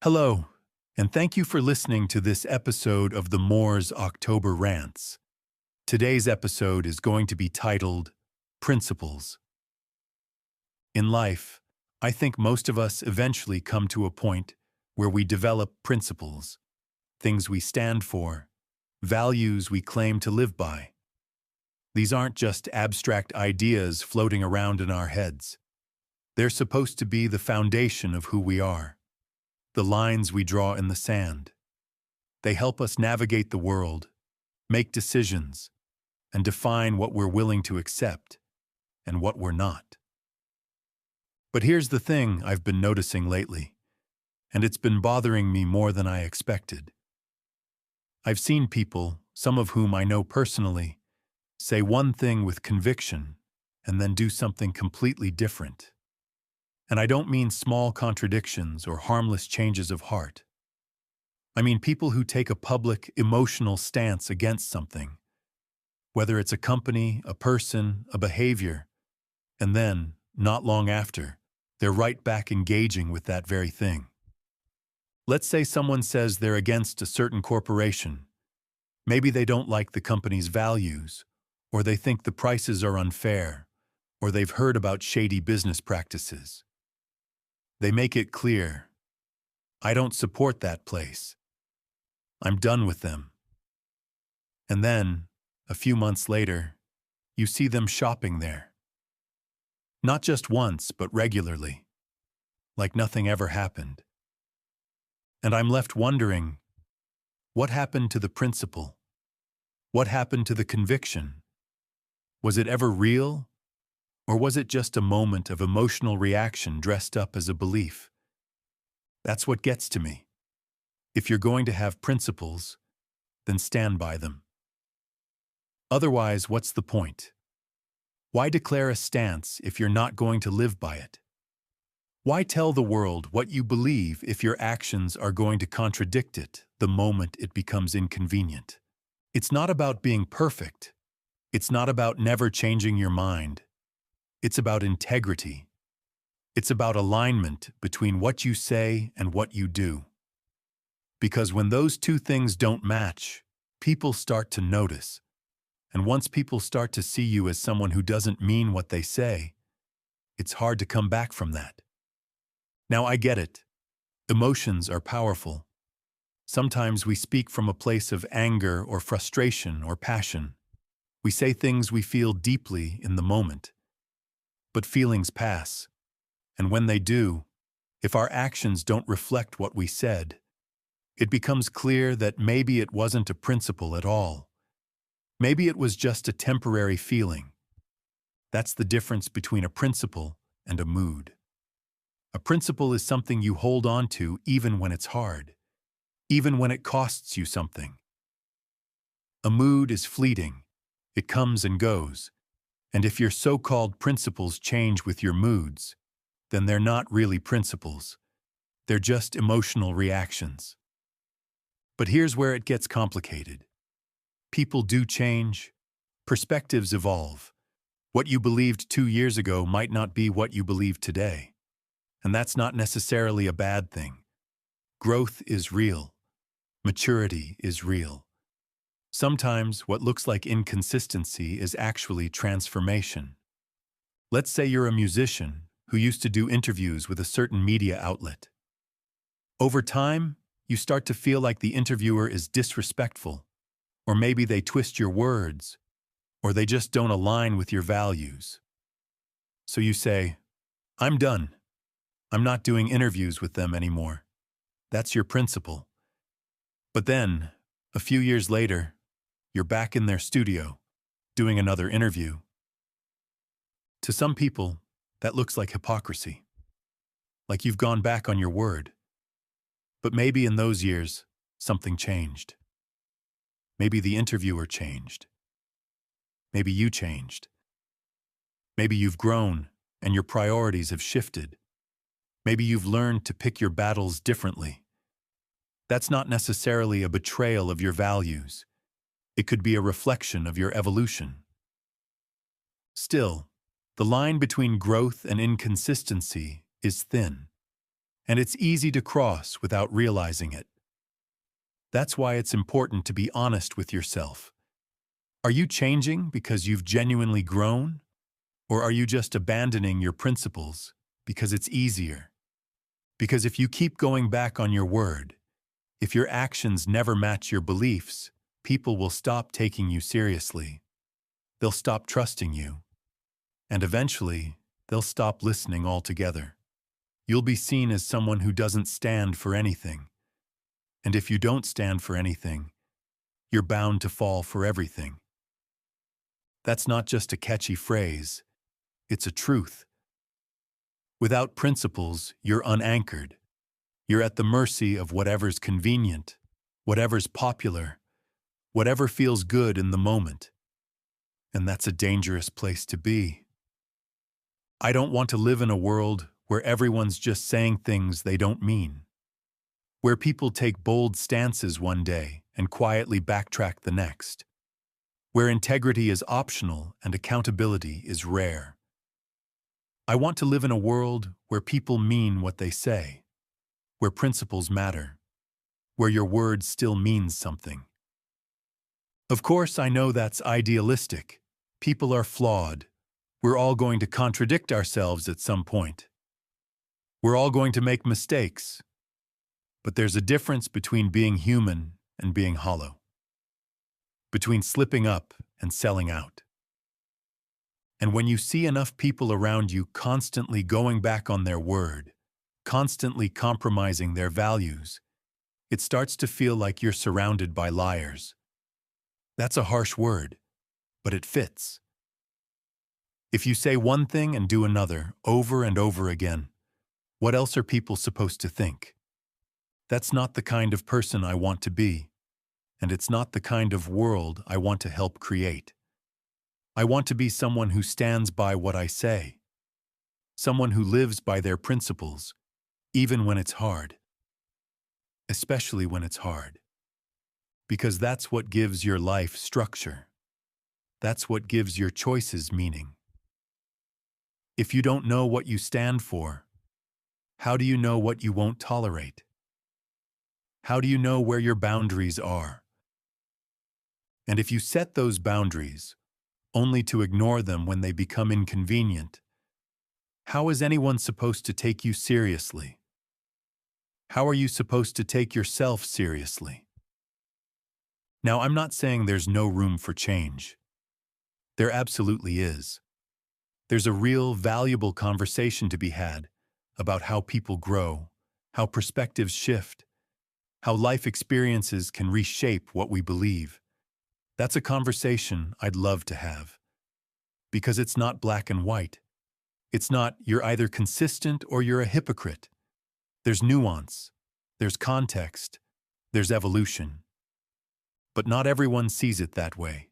Hello, and thank you for listening to this episode of the Moore's October Rants. Today's episode is going to be titled Principles. In life, I think most of us eventually come to a point where we develop principles, things we stand for, values we claim to live by. These aren't just abstract ideas floating around in our heads. They're supposed to be the foundation of who we are. The lines we draw in the sand. They help us navigate the world, make decisions, and define what we're willing to accept and what we're not. But here's the thing I've been noticing lately, and it's been bothering me more than I expected. I've seen people, some of whom I know personally, say one thing with conviction and then do something completely different. And I don't mean small contradictions or harmless changes of heart. I mean people who take a public, emotional stance against something, whether it's a company, a person, a behavior, and then, not long after, they're right back engaging with that very thing. Let's say someone says they're against a certain corporation. Maybe they don't like the company's values, or they think the prices are unfair, or they've heard about shady business practices. They make it clear, I don't support that place. I'm done with them. And then, a few months later, you see them shopping there. Not just once, but regularly, like nothing ever happened. And I'm left wondering, what happened to the principle? What happened to the conviction? Was it ever real? Or was it just a moment of emotional reaction dressed up as a belief? That's what gets to me. If you're going to have principles, then stand by them. Otherwise, what's the point? Why declare a stance if you're not going to live by it? Why tell the world what you believe if your actions are going to contradict it the moment it becomes inconvenient? It's not about being perfect. It's not about never changing your mind. It's about integrity. It's about alignment between what you say and what you do. Because when those two things don't match, people start to notice. And once people start to see you as someone who doesn't mean what they say, it's hard to come back from that. Now I get it. Emotions are powerful. Sometimes we speak from a place of anger or frustration or passion. We say things we feel deeply in the moment. But feelings pass, and when they do, if our actions don't reflect what we said, it becomes clear that maybe it wasn't a principle at all. Maybe it was just a temporary feeling. That's the difference between a principle and a mood. A principle is something you hold on to even when it's hard, even when it costs you something. A mood is fleeting. It comes and goes. And if your so-called principles change with your moods, then they're not really principles. They're just emotional reactions. But here's where it gets complicated. People do change. Perspectives evolve. What you believed 2 years ago might not be what you believe today. And that's not necessarily a bad thing. Growth is real. Maturity is real. Sometimes what looks like inconsistency is actually transformation. Let's say you're a musician who used to do interviews with a certain media outlet. Over time, you start to feel like the interviewer is disrespectful, or maybe they twist your words, or they just don't align with your values. So you say, I'm done. I'm not doing interviews with them anymore. That's your principle. But then, a few years later, you're back in their studio, doing another interview. To some people, that looks like hypocrisy. Like you've gone back on your word. But maybe in those years, something changed. Maybe the interviewer changed. Maybe you changed. Maybe you've grown and your priorities have shifted. Maybe you've learned to pick your battles differently. That's not necessarily a betrayal of your values. It could be a reflection of your evolution. Still, the line between growth and inconsistency is thin, and it's easy to cross without realizing it. That's why it's important to be honest with yourself. Are you changing because you've genuinely grown? Or are you just abandoning your principles because it's easier? Because if you keep going back on your word, if your actions never match your beliefs, people will stop taking you seriously. They'll stop trusting you. And eventually, they'll stop listening altogether. You'll be seen as someone who doesn't stand for anything. And if you don't stand for anything, you're bound to fall for everything. That's not just a catchy phrase, it's a truth. Without principles, you're unanchored. You're at the mercy of whatever's convenient, whatever's popular, whatever feels good in the moment. And that's a dangerous place to be. I don't want to live in a world where everyone's just saying things they don't mean, where people take bold stances one day and quietly backtrack the next, where integrity is optional and accountability is rare. I want to live in a world where people mean what they say, where principles matter, where your word still means something. Of course, I know that's idealistic. People are flawed. We're all going to contradict ourselves at some point. We're all going to make mistakes. But there's a difference between being human and being hollow, between slipping up and selling out. And when you see enough people around you constantly going back on their word, constantly compromising their values, it starts to feel like you're surrounded by liars. That's a harsh word, but it fits. If you say one thing and do another over and over again, what else are people supposed to think? That's not the kind of person I want to be, and it's not the kind of world I want to help create. I want to be someone who stands by what I say, someone who lives by their principles, even when it's hard, especially when it's hard. Because that's what gives your life structure. That's what gives your choices meaning. If you don't know what you stand for, how do you know what you won't tolerate? How do you know where your boundaries are? And if you set those boundaries, only to ignore them when they become inconvenient, how is anyone supposed to take you seriously? How are you supposed to take yourself seriously? Now, I'm not saying there's no room for change. There absolutely is. There's a real, valuable conversation to be had about how people grow, how perspectives shift, how life experiences can reshape what we believe. That's a conversation I'd love to have. Because it's not black and white. It's not you're either consistent or you're a hypocrite. There's nuance, there's context, there's evolution. But not everyone sees it that way.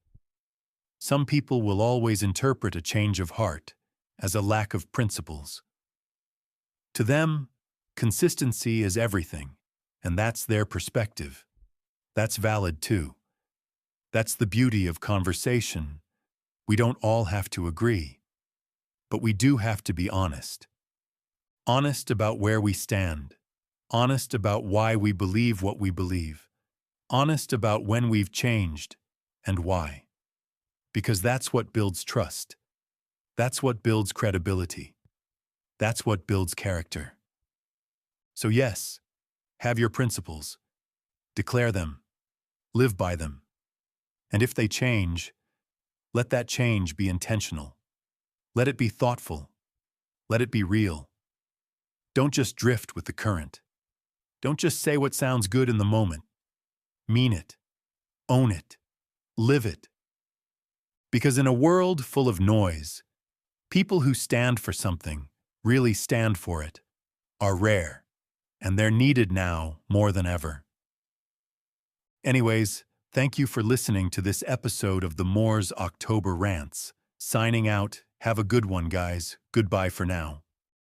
Some people will always interpret a change of heart as a lack of principles. To them, consistency is everything, and that's their perspective. That's valid too. That's the beauty of conversation. We don't all have to agree, but we do have to be honest. Honest about where we stand. Honest about why we believe what we believe. Honest about when we've changed and why. Because that's what builds trust. That's what builds credibility. That's what builds character. So yes, have your principles. Declare them. Live by them. And if they change, let that change be intentional. Let it be thoughtful. Let it be real. Don't just drift with the current. Don't just say what sounds good in the moment. Mean it. Own it. Live it. Because in a world full of noise, people who stand for something, really stand for it, are rare, and they're needed now more than ever. Anyways, thank you for listening to this episode of the Moore's October Rants. Signing out. Have a good one, guys. Goodbye for now.